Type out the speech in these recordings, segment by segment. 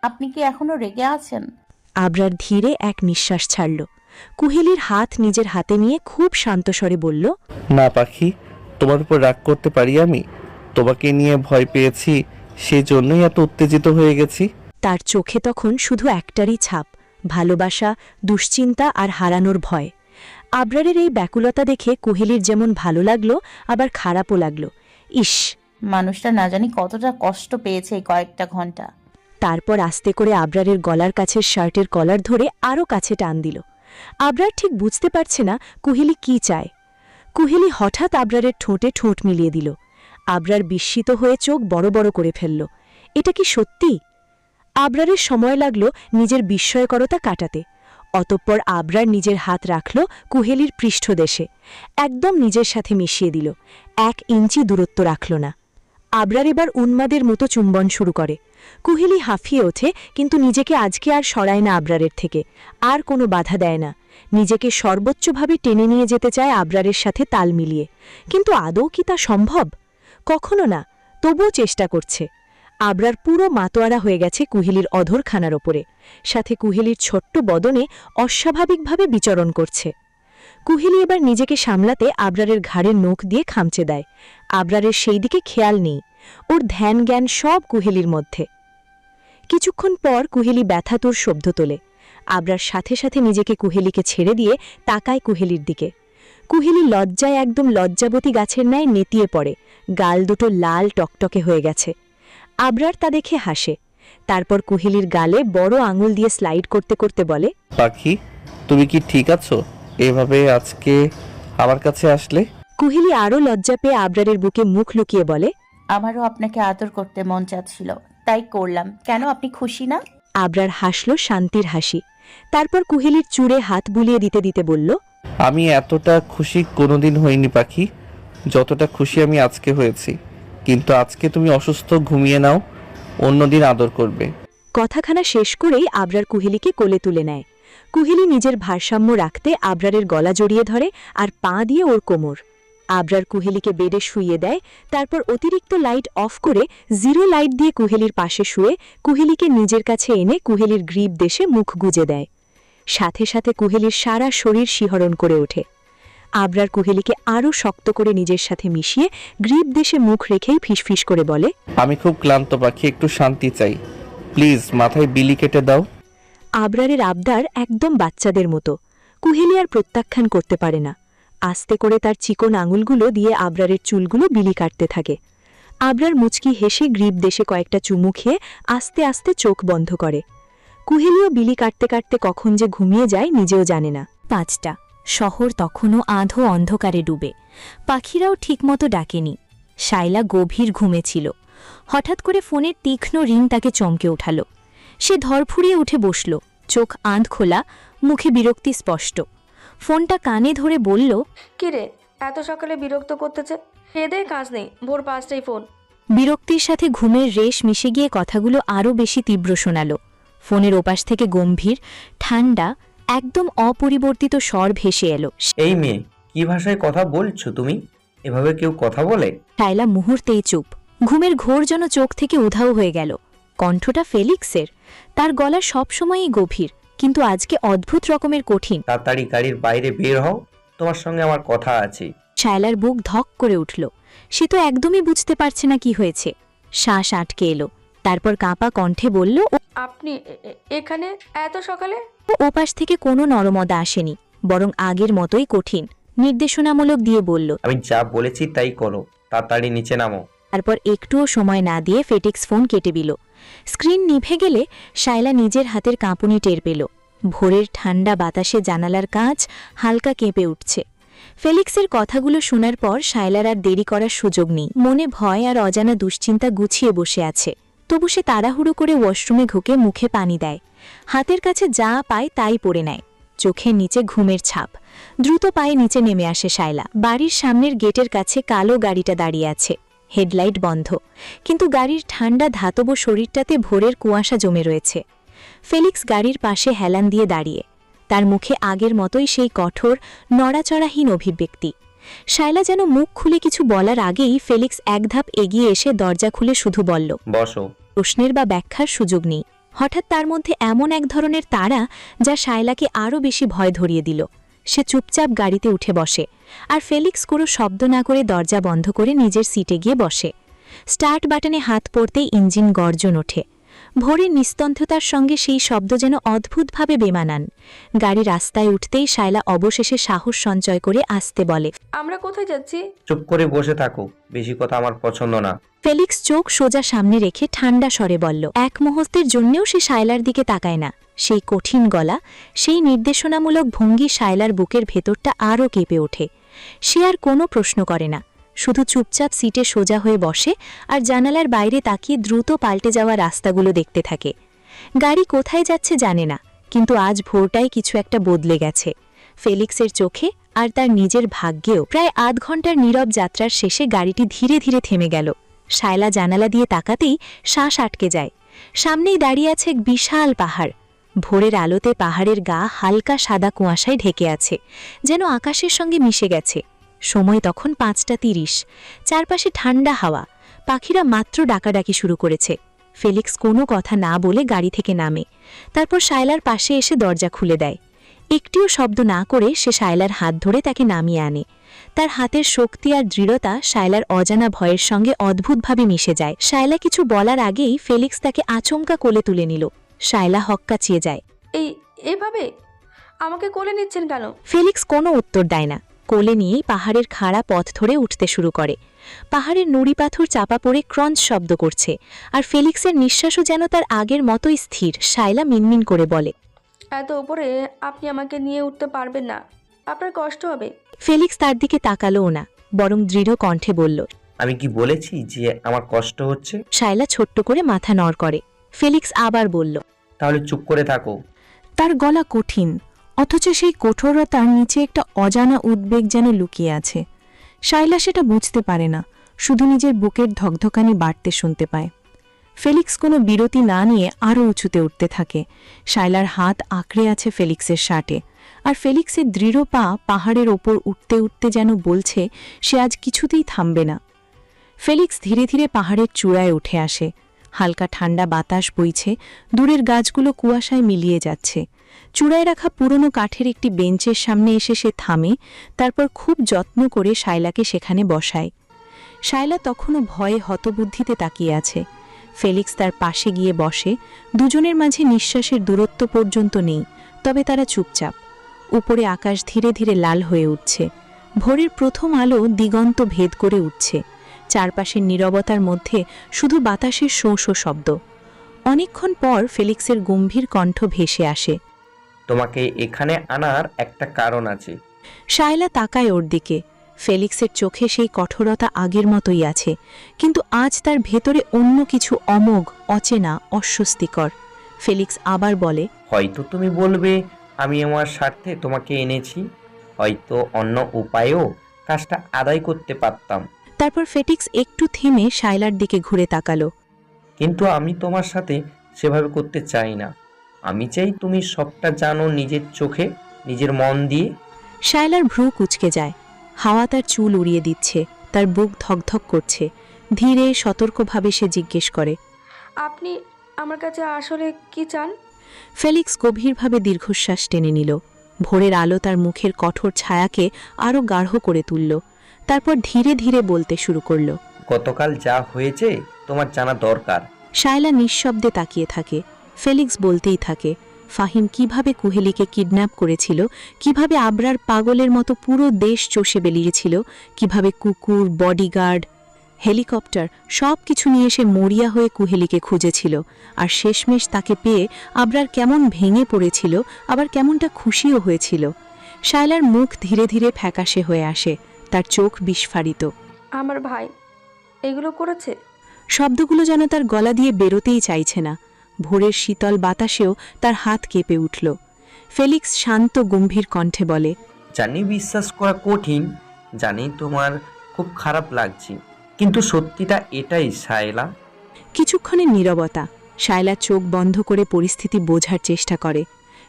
আপনি কি এখনো রেগে আছেন? আবরার ধীরে এক নিঃশ্বাস ছাড়ল। কুহেলির হাত নিজের হাতে নিয়ে খুব শান্ত স্বরে বলল, না পাখি, তোমার উপর রাগ করতে পারি আমি? তোমাকে নিয়ে ভয় পেয়েছি, সেই জন্যই এত উত্তেজিত হয়ে গেছি। তার চোখে তখন শুধু একটারই ছাপ, ভালোবাসা, দুশ্চিন্তা আর হারানোর ভয়। আবরারের এই ব্যাকুলতা দেখে কুহেলির যেমন ভালো লাগলো, আবার খারাপও লাগলো। ইস! মানুষটা না জানি কতটা কষ্ট পেয়েছে এই কয়েকটা ঘন্টা। তারপর আস্তে করে আবরারের গলার কাছের শার্টের কলার ধরে আরও কাছে টান দিল। আবরার ঠিক বুঝতে পারছে না কুহেলি কি চায়। কুহেলি হঠাৎ আবরারের ঠোঁটে ঠোঁট মিলিয়ে দিল। আবরার বিস্মিত হয়ে চোখ বড় বড় করে ফেলল। এটা কি সত্যি? আবরারের সময় লাগল নিজের বিস্ময়করতা কাটাতে। অতঃপর আবরার নিজের হাত রাখল কুহেলির পৃষ্ঠদেশে, একদম নিজের সাথে মিশিয়ে দিল। 1 ইঞ্চি দূরত্ব রাখল না। আবরার এবার উন্মাদের মতো চুম্বন শুরু করে। কুহেলি হাঁফিয়ে ওঠে, কিন্তু নিজেকে আজকে আর সরায় না আবরারের থেকে, আর কোনো বাধা দেয় না। নিজেকে সর্বোচ্চভাবে টেনে নিয়ে যেতে চায় আবরারের সাথে তাল মিলিয়ে। কিন্তু আদৌ কি তা সম্ভব? কখনো না, তবুও চেষ্টা করছে। আবরার পুরো মাতোয়ারা হয়ে গেছে কুহেলির অধরখানার ওপরে, সাথে কুহেলির ছোট্ট বদনে অস্বাভাবিকভাবে বিচরণ করছে। কুহেলি এবার নিজেকে সামলাতে আবরারের ঘাড়ের নখ দিয়ে খামচে দেয়। আবরারের সেই দিকে খেয়াল নেই, ওর ধ্যান জ্ঞান সব কুহেলির মধ্যে। কিছুক্ষণ পর কুহেলি ব্যথাতুর শব্দ তোলে। আবরার সাথে সাথে নিজেকে কুহেলিকে ছেড়ে দিয়ে তাকায় কুহেলির দিকে। কুহেলি লজ্জায় একদম লজ্জাবতী গাছের ন্যায় নেতিয়ে পড়ে, গাল দুটো লাল টকটকে হয়ে গেছে। আবরার তা দেখে হাসে। তারপর কুহেলির গালে বড় আঙুল দিয়ে স্লাইড করতে করতে বলে, পাখি, তুমি কি ঠিক আছো? এভাবে আজকে আমার কাছে আসলে? কুহেলি আরও লজ্জা পেয়ে আবরারের বুকে মুখ লুকিয়ে বলে, আমারও আপনাকে আদর করতে মন চাচ্ছিল, তাই করলাম। কেন, আপনি খুশি না? আবরার হাসল শান্তির হাসি। তারপর কুহেলির চুড়ে হাত বুলিয়ে দিতে দিতে বলল, আমি এতটা খুশি কোনোদিন হইনি পাখি, যতটা খুশি আমি আজকে হয়েছি। কিন্তু আজকে তুমি অসুস্থ, ঘুমিয়ে নাও, অন্যদিন আদর করবে। কথাখানা শেষ করেই আবরার কুহেলিকে কোলে তুলে নেয়। কুহেলি নিজের ভারসাম্য রাখতে আবরারের গলা জড়িয়ে ধরে আর পা দিয়ে ওর কোমর। আবরার কুহেলিকে বেডে শুইয়ে দেয়। তারপর অতিরিক্ত লাইট অফ করে 0 লাইট দিয়ে কুহেলির পাশে শুয়ে কুহেলিকে নিজের কাছে এনে কুহেলির গ্রীব দেশে মুখ গুজে দেয়। সাথে সাথে কুহেলির সারা শরীর শিহরণ করে ওঠে। আবরার কুহেলিকে আরও শক্ত করে নিজের সাথে মিশিয়ে গ্রীব দেশে মুখ রেখেই ফিসফিস করে বলে, আমি খুব ক্লান্ত পাখি, একটু শান্তি চাই। প্লিজ মাথায় বিলি কেটে দাও। আবরারের আবদার একদম বাচ্চাদের মতো। কুহেলি আর প্রত্যাখ্যান করতে পারে না। আস্তে করে তার চিকন আঙুলগুলো দিয়ে আবরারের চুলগুলো বিলি কাটতে থাকে। আবরার মুচকি হেসে গ্রীব দেশে কয়েকটা চুমু খেয়ে আস্তে আস্তে চোখ বন্ধ করে। কুহেলিও বিলি কাটতে কাটতে কখন যে ঘুমিয়ে যায় নিজেও জানে না। 5টা। শহর তখনও আধো অন্ধকারে ডুবে। পাখিরাও ঠিকমতো ডাকেনি। শায়লা গভীর ঘুমেছিল। হঠাৎ করে ফোনের তীক্ষ্ণ রিং তাকে চমকে উঠাল। সে ধরফুরিয়ে উঠে বসল, চোখ আঁধ খোলা, মুখে বিরক্তি স্পষ্ট। ফোনটা কানে ধরে বলল, কিরে, এত সকালে বিরক্ত করতেছে? খেয়ে কাজ নেই, ভোর 5টায় ফোন। বিরক্তির সাথে ঘুমের রেশ মিশে গিয়ে কথাগুলো আরও বেশি তীব্র শোনাল। ফোনের ওপাশ থেকে গম্ভীর, ঠান্ডা, একদম অপরিবর্তিত স্বর ভেসে এলো। এই মেয়ে, কি ভাষায় কথা বলছো তুমি? এভাবে কেউ কথা বলে? শায়লা মুহূর্তেই চুপ। ঘুমের ঘোর যেন চোখ থেকে উধাও হয়ে গেল। কণ্ঠটা ফেলিক্সের। তার গলা সবসময়ই গভীর, কিন্তু আজকে অদ্ভুত রকমের কঠিন। তাড়াতাড়ি গাড়ির বাইরে বের হও, তোমার সঙ্গে আমার কথা আছে। শায়লার বুক ধক করে উঠল। সে তো একদমই বুঝতে পারছে না কি হয়েছে। শ্বাস আটকে এলো। তারপর কাঁপা কণ্ঠে বলল, আপনি এখানে এত সকালে? ওপাশ থেকে কোনো নরমদা আসেনি, বরং আগের মতোই কঠিন, নির্দেশনামূলক দিয়ে বলল, আমি যা বলেছি তাই করো, তাড়াতাড়ি নিচে নামো। তারপর একটুও সময় না দিয়ে ফেটিক্স ফোন কেটে দিল। স্ক্রিন নিভে গেলে শায়লা নিজের হাতের কাঁপুনি টের পেল। ভোরের ঠান্ডা বাতাসে জানালার কাঁচ হালকা কেঁপে উঠছে। ফেলিক্সের কথাগুলো শোনার পর শায়লার আর দেরি করার সুযোগ নেই। মনে ভয় আর অজানা দুশ্চিন্তা গুছিয়ে বসে আছে। তবু সে তাড়াহুড়ো করে ওয়াশরুমে ঢুকে মুখে পানি দেয়। হাতের কাছে যা পায় তাই পড়ে নেয়। চোখের নিচে ঘুমের ছাপ। দ্রুত পায়ে নিচে নেমে আসে শায়লা। বাড়ির সামনের গেটের কাছে কালো গাড়িটা দাঁড়িয়ে আছে। হেডলাইট বন্ধ, কিন্তু গাড়ির ঠান্ডা ধাতব শরীরটাতে ভোরের কুয়াশা জমে রয়েছে। ফেলিক্স গাড়ির পাশে হেলান দিয়ে দাঁড়িয়ে। তার মুখে আগের মতোই সেই কঠোর, নড়াচড়াহীন অভিব্যক্তি। শায়লা যেন মুখ খুলে কিছু বলার আগেই ফেলিক্স এক ধাপ এগিয়ে এসে দরজা খুলে শুধু বলল, বসো। প্রশ্নের বা ব্যাখ্যার সুযোগ নেই। হঠাৎ তার মধ্যে এমন এক ধরনের তাড়া যা শায়লাকে আরও বেশি ভয় ধরিয়ে দিল। সে চুপচাপ গাড়িতে উঠে বসে, আর ফেলিক্স কোনো শব্দ না করে দরজা বন্ধ করে নিজের সিটে গিয়ে বসে। স্টার্ট বাটনে হাত পড়তেই ইঞ্জিন গর্জন ওঠে। ভোরের নিস্তব্ধতার সঙ্গে সেই শব্দ যেন অদ্ভুতভাবে বেমানান। গাড়ি রাস্তায় উঠতেই শায়লা অবশেষে সাহস সঞ্চয় করে আসতে বলে, আমরা কোথায় যাচ্ছি? চুপ করে বসে থাকো, বেশি কথা আমার পছন্দ না। ফেলিক্স চোখ সোজা সামনে রেখে ঠান্ডা স্বরে বলল। এক মুহূর্তের জন্যেও সে শায়লার দিকে তাকায় না। সেই কঠিন গলা, সেই নির্দেশনামূলক ভঙ্গি শায়লার বুকের ভেতরটা আরও কেঁপে ওঠে। সে আর কোনো প্রশ্ন করে না, শুধু চুপচাপ সিটে সোজা হয়ে বসে আর জানালার বাইরে তাকিয়ে দ্রুত পাল্টে যাওয়া রাস্তাগুলো দেখতে থাকে। গাড়ি কোথায় যাচ্ছে জানে না, কিন্তু আজ ভোরটাই কিছু একটা বদলে গেছে ফেলিক্সের চোখে আর তার নিজের ভাগ্যেও। প্রায় আধ ঘন্টার নীরব যাত্রার শেষে গাড়িটি ধীরে ধীরে থেমে গেল। শায়লা জানালা দিয়ে তাকাতেই শ্বাস আটকে যায়। সামনেই দাঁড়িয়ে আছে এক বিশাল পাহাড়। ভোরের আলোতে পাহাড়ের গা হালকা সাদা কুয়াশায় ঢেকে আছে, যেন আকাশের সঙ্গে মিশে গেছে। সময় তখন 5:30। চারপাশে ঠান্ডা হাওয়া, পাখিরা মাত্র ডাকাডাকি শুরু করেছে। ফেলিক্স কোনো কথা না বলে গাড়ি থেকে নামে, তারপর শায়লার পাশে এসে দরজা খুলে দেয়। একটিও শব্দ না করে সে শায়লার হাত ধরে তাকে নামিয়ে আনে। তার হাতের শক্তি আর দৃঢ়তা শায়লার অজানা ভয়ের সঙ্গে অদ্ভুতভাবে মিশে যায়। শায়লা কিছু বলার আগেই ফেলিক্স তাকে আচমকা কোলে তুলে নিল। শায়লা হক্কাচিয়ে যায়। এভাবে আমাকে কোলে নিচ্ছেন কেন? ফেলিক্স কোনো উত্তর দেয় না। কোলে নিয়েই পাহাড়ের খাড়া পথ ধরে উঠতে শুরু করে। পাহাড়ের নুড়ি পাথর চাপা পড়ে ক্রঞ্চ শব্দ করছে, আর ফেলিক্সের নিঃশ্বাসও যেন তার আগের মতোই স্থির। শায়লা মিনমিন করে বলে, এত উপরে আপনি আমাকে নিয়ে উঠতে পারবেন না, আপনার কষ্ট হবে। ফেলিক্স তার দিকে তাকালোও না, বরং দৃঢ় কণ্ঠে বলল, আমি কি বলেছি যে আমার কষ্ট হচ্ছে? শায়লা ছোট্ট করে মাথা নড় করে। ফেলিক্স আবার বলল, তাহলে চুপ করে থাকো। তার গলা কঠিন, অথচ সেই কঠোরতার নিচে একটা অজানা উদ্বেগ যেন লুকিয়ে আছে। শায়লা সেটা বুঝতে পারে না, শুধু নিজের বুকের ধকধকানি বাড়তে শুনতে পায়। ফেলিক্স কোনো বিরতি না নিয়ে আরও উঁচুতে উঠতে থাকে। শায়লার হাত আঁকড়ে আছে ফেলিক্সের শার্টে, আর ফেলিক্সের দৃঢ় পা পাহাড়ের ওপর উঠতে উঠতে যেন বলছে সে আজ কিছুতেই থামবে না। ফেলিক্স ধীরে ধীরে পাহাড়ের চূড়ায় উঠে আসে। হালকা ঠান্ডা বাতাস বইছে, দূরের গাছগুলো কুয়াশায় মিলিয়ে যাচ্ছে। চূড়ায় রাখা পুরনো কাঠের একটি বেঞ্চের সামনে এসে সে থামে, তারপর খুব যত্ন করে শায়লাকে সেখানে বসায়। শায়লা তখনও ভয়ে হতবুদ্ধিতে তাকিয়ে আছে। ফেলিক্স তার পাশে গিয়ে বসে। দুজনের মাঝে নিঃশ্বাসের দূরত্ব পর্যন্ত নেই, তবে তারা চুপচাপ। উপরে আকাশ ধীরে ধীরে লাল হয়ে উঠছে। ভোরের প্রথম আলো দিগন্ত ভেদ করে উঠছে। চারপাশের নীরবতার মধ্যে শুধু বাতাসের শোঁ শোঁ শব্দ। অনেকক্ষণ পর ফেলিক্সের গম্ভীর কণ্ঠ ভেসে আসে, তোমাকে এখানে আনার একটা কারণ আছে। শায়লা তাকায় ওর দিকে। ফেলিক্সের চোখে সেই কঠোরতা আগের মতোই আছে, কিন্তু আজ তার ভেতরে অন্য কিছু অমোঘ, অচেনা, অস্বস্তিকর। ফেলিক্স আবার বলে, হয়তো তুমি বলবে আমি আমার স্বার্থে তোমাকে এনেছি, হয়তো অন্য উপায়েও কাজটা আদায় করতে পারতাম। তারপর ফেলিক্স একটু থেমে শায়লার দিকে ঘুরে তাকালো। কিন্তু আমি তোমার সাথে সেভাবে করতে চাই না। আমি চাই তুমি সবটা জানো নিজের চোখে, নিজের মন দিয়ে। শায়লার ভ্রু কুঁচকে যায়। হাওয়া তার চুল উড়িয়ে দিচ্ছে, তার বুক ধকধক করছে। ধীরে সতর্কভাবে সে জিজ্ঞেস করে, আপনি আমার কাছে আসলে কি চান? ফেলিক্স গভীরভাবে দীর্ঘশ্বাস টেনে নিল। ভোরের আলো তার মুখের কঠোর ছায়াকে আরও গাঢ় করে তুলল। তারপর ধীরে ধীরে বলতে শুরু করল, গতকাল যা হয়েছে তোমার জানা দরকার। শায়লা নিঃশব্দে তাকিয়ে থাকে। ফেলিক্স বলতেই থাকে, ফাহিম কিভাবে কুহেলিকে কিডন্যাপ করেছিল, কিভাবে আবরার পাগলের মতো পুরো দেশ চষে বেরিয়েছিল, কিভাবে কুকুর, বডিগার্ড, হেলিকপ্টার সব কিছু নিয়ে সে মরিয়া হয়ে কুহেলিকে খুঁজেছিল। আর শেষমেশ তাকে পেয়ে আবরার কেমন ভেঙে পড়েছিল, আবার কেমনটা খুশিও হয়েছিল। শায়লার মুখ ধীরে ধীরে ফ্যাকাশে হয়ে আসে, তার চোখ বিস্ফারিত। আমার ভাই এগুলো করেছে? শব্দগুলো যেন তার গলা দিয়ে বেরোতেই চাইছে না। ভোরের শীতল বাতাসেও তার হাত কেঁপে উঠল। ফেলিক্স শান্ত গম্ভীর কণ্ঠে বলে, জানি বিশ্বাস করা কঠিন, জানি তোমার খুব খারাপ লাগছে, কিন্তু সত্যিটা এটাই শায়লা। কিছুক্ষণের নীরবতা। শায়লা চোখ বন্ধ করে পরিস্থিতি বোঝার চেষ্টা করে।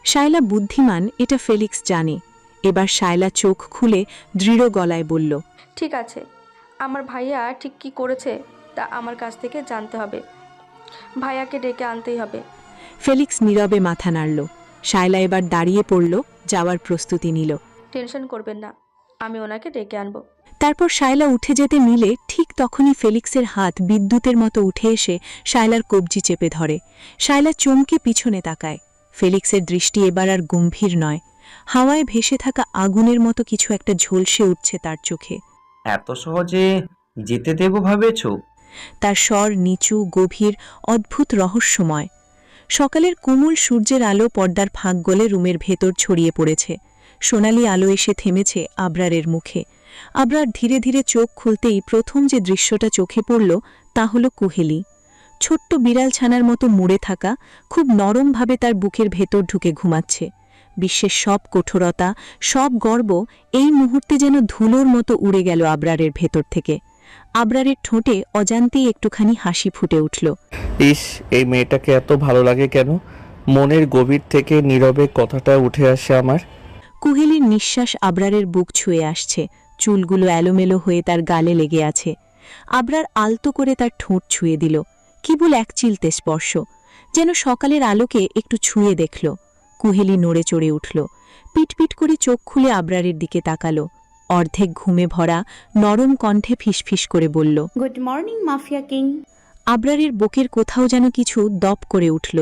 শায়লা বুদ্ধিমান, এটা ফেলিক্স জানে। এবার শায়লা চোখ খুলে দৃঢ় গলায় বলল, ঠিক আছে, আমার ভাইয়া ঠিক কি করেছে তা আমার কাছ থেকে জানতে হবে। ভাইয়াকে ডেকে আনতেই হবে। ফেলিক্স নীরবে মাথা নাড়ল। শায়লা এবার দাঁড়িয়ে পড়ল, যাওয়ার প্রস্তুতি নিল। টেনশন করবেন না, আমি ওনাকে ডেকে আনবো। তারপর শায়লা উঠে যেতে নিলে ঠিক তখনই ফেলিক্সের হাত বিদ্যুতের মতো উঠে এসে শায়লার কবজি চেপে ধরে। শায়লা চমকে পিছনে তাকায়। ফেলিক্সের দৃষ্টি এবার আর গম্ভীর নয়, হাওয়ায় ভেসে থাকা আগুনের মতো কিছু একটা ঝলসে উঠছে তার চোখে। এত সহজে যেতে দেব ভেবেছ? তার স্বর নিচু, গভীর, অদ্ভুত রহস্যময়। সকালের কোমল সূর্যের আলো পর্দার ফাঁক গলে রুমের ভেতর ছড়িয়ে পড়েছে। সোনালি আলো এসে থেমেছে আবরারের মুখে। আবরার ধীরে ধীরে চোখ খুলতেই প্রথম যে দৃশ্যটা চোখে পড়ল তা হল কুহেলি। ছোট্ট বিড়াল ছানার মতো মুড়ে থাকা, খুব নরমভাবে তার বুকের ভেতর ঢুকে ঘুমাচ্ছে। বিশ্বের সব কঠোরতা, সব গর্ব এই মুহূর্তে যেন ধুলোর মতো উড়ে গেল আবরারের ভেতর থেকে। আবরারের ঠোঁটে অজান্তেই একটুখানি হাসি ফুটে উঠল। ইস, এই মেয়েটাকে এত ভালো লাগে কেন? মনের গভীর থেকে নীরবে কথাটা উঠে আসে আমার। কুহেলির নিঃশ্বাস আবরারের বুক ছুঁয়ে আসছে, চুলগুলো এলোমেলো হয়ে তার গালে লেগে আছে। আবরার আলতো করে তার ঠোঁট ছুঁয়ে দিল, কেবল এক চিলতে স্পর্শ, যেন সকালের আলোকে একটু ছুঁয়ে দেখল। কুহেলি নড়ে চড়ে উঠল, পিটপিট করে চোখ খুলে আবরারের দিকে তাকালো। অর্ধেক ঘুমে ভরা নরম কণ্ঠে ফিসফিস করে বলল, গুড মর্নিং মাফিয়া কিং। আবরারের বুকের কোথাও যেন কিছু দপ করে উঠল।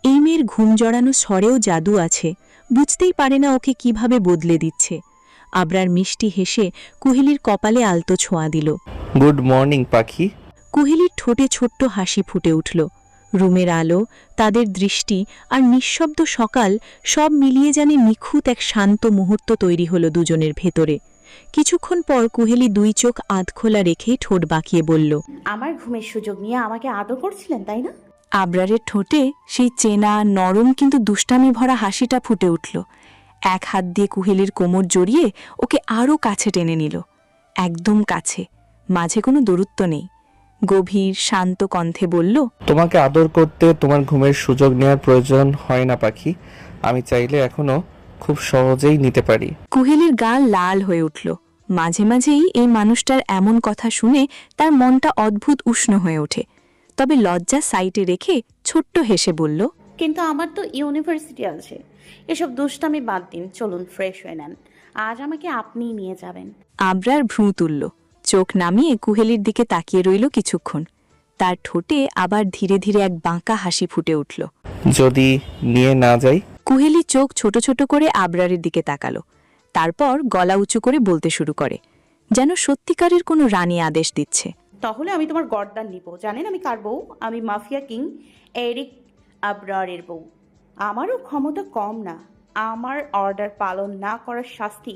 এই মেয়ের ঘুম জড়ানো স্বরেও জাদু আছে, বুঝতেই পারে না ওকে কিভাবে বদলে দিচ্ছে। আবরার মিষ্টি হেসে কুহেলির কপালে আলতো ছোঁয়া দিল। গুড মর্নিং পাখি। কুহেলির ঠোঁটে ছোট্ট হাসি ফুটে উঠল। রুমের আলো, তাদের দৃষ্টি আর নিঃশব্দ সকাল সব মিলিয়ে জানে নিখুঁত এক শান্ত মুহূর্ত তৈরি হল দুজনের ভেতরে। কিছুক্ষণ পর কুহেলি দুই চোখ আধখোলা রেখেই ঠোঁট বাঁকিয়ে বলল, আমার ঘুমের সুযোগ নিয়ে আমাকে আদর করছিলেন তাই না? আবরারের ঠোঁটে সেই চেনা, নরম কিন্তু দুষ্টামি ভরা হাসিটা ফুটে উঠল। এক হাত দিয়ে কুহেলির কোমর জড়িয়ে ওকে আরও কাছে টেনে নিল, একদম কাছে, মাঝে কোনো দূরত্ব নেই। গভীর শান্ত কণ্ঠে বলল, তোমাকে আদর করতে তোমার ঘুমের সুযোগ নেওয়ার প্রয়োজন হয় না পাখি। আমি চাইলে এখনো খুব সহজেই নিতে পারি। কুহেলির গাল লাল হয়ে উঠল। মাঝে মাঝেই এই মানুষটার এমন কথা শুনে তার মনটা অদ্ভুত উষ্ণ হয়ে ওঠে। তবে লজ্জা সাইডে রেখে ছোট্ট হেসে বলল, কিন্তু আমার তো ইউনিভার্সিটি আছে, এসব দুষ্টামি বাদ দিন, চলুন ফ্রেশ হয়ে নেন, আজ আমাকে আপনিই নিয়ে যাবেন। আবরার ভ্রু তুলল, চোখ নামিয়ে কুহেলির দিকে তাকিয়ে রইল কিছুক্ষণ। তার ঠোঁটে আবার ধীরে ধীরে এক বাঁকা হাসি ফুটে উঠল। যদি নিয়ে না যাই? কুহেলি চোখ ছোট ছোট করে আবরারের দিকে তাকালো, তারপর গলা উঁচু করে বলতে শুরু করে, যেন সত্যিকারের কোনো রানী আদেশ দিচ্ছে। তাহলে আমি তোমার গর্দান নিব। জানেন আমি কার বউ? আমি মাফিয়া কিং এরিক আবরারের বউ। আমারও ক্ষমতা কম না। আমার অর্ডার পালন না করার শাস্তি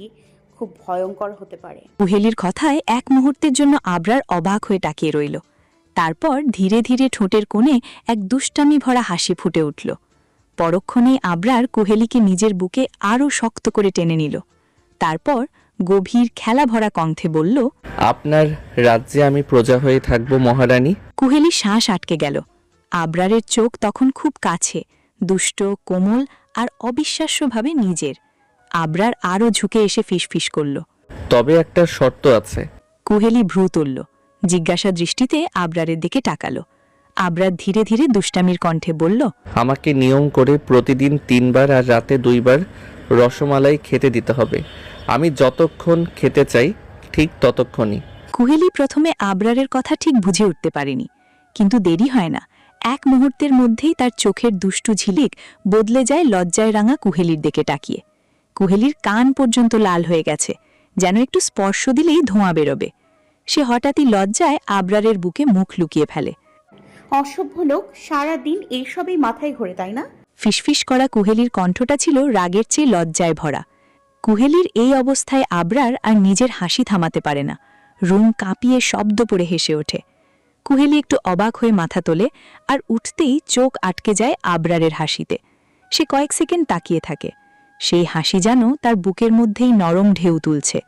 খুব ভয়ঙ্কর হতে পারে। কুহেলির কথায় এক মুহূর্তের জন্য আবরার অবাক হয়ে তাকিয়ে রইল। তারপর ধীরে ধীরে ঠোঁটের কোণে এক দুষ্টামি ভরা হাসি ফুটে উঠল। পরক্ষণেই আবরার কুহেলিকে নিজের বুকে আরও শক্ত করে টেনে নিল। তারপর গভীর খেলা ভরা কণ্ঠে বলল, আপনার রাজ্যে আমি প্রজা হয়ে থাকব মহারানী। কুহেলি শ্বাস আটকে গেল। আবরারের চোখ তখন খুব কাছে, দুষ্ট, কোমল আর অবিশ্বাস্যভাবে নিজের। আবরার আরও ঝুঁকে এসে ফিসফিস করল। তবে একটা শর্ত আছে। কুহেলি ভ্রু তুলল, জিজ্ঞাসা দৃষ্টিতে আবরারের দিকে তাকালো। আবরার ধীরে ধীরে দুষ্টামির কণ্ঠে বলল, আমাকে নিয়ম করে প্রতিদিন 3 বার আর রাতে 2 বার রসমালাই খেতে দিতে হবে। আমি যতক্ষণ খেতে চাই ঠিক ততক্ষণই। কুহেলি প্রথমে আবরারের কথা ঠিক বুঝে উঠতে পারেনি, কিন্তু দেরি হয় না। এক মুহূর্তের মধ্যেই তার চোখের দুষ্টু ঝিলিক বদলে যায় লজ্জায় রাঙা কুহেলির দিকে তাকিয়ে। কুহেলির কান পর্যন্ত লাল হয়ে গেছে, যেন একটু স্পর্শ দিলেই ধোঁয়া বেরোবে। সে হঠাৎই লজ্জায় আবরারের বুকে মুখ লুকিয়ে ফেলে। অসভ্য লোক, সারাদিন এইসবই মাথায় ঘোরে তাই না? ফিসফিস করা কুহেলির কণ্ঠটা ছিল রাগের চেয়ে লজ্জায় ভরা। কুহেলির এই অবস্থায় আবরার আর নিজের হাসি থামাতে পারে না, রুম কাঁপিয়ে শব্দ পড়ে হেসে ওঠে। কুহেলি একটু অবাক হয়ে মাথা তোলে, আর উঠতেই চোখ আটকে যায় আবরারের হাসিতে। সে কয়েক সেকেন্ড তাকিয়ে থাকে। সেই হাসি যেন তার বুকের মধ্যেই নরম ঢেউ তুলছে।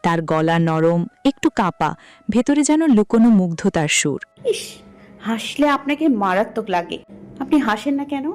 তার গলা নরম, একটু কাঁপা, ভেতরে যেন লুকোনো মুগ্ধতার সুর। ইস, হাসলে আপনাকে মারাত্মক লাগে। আপনি হাসেন না কেন?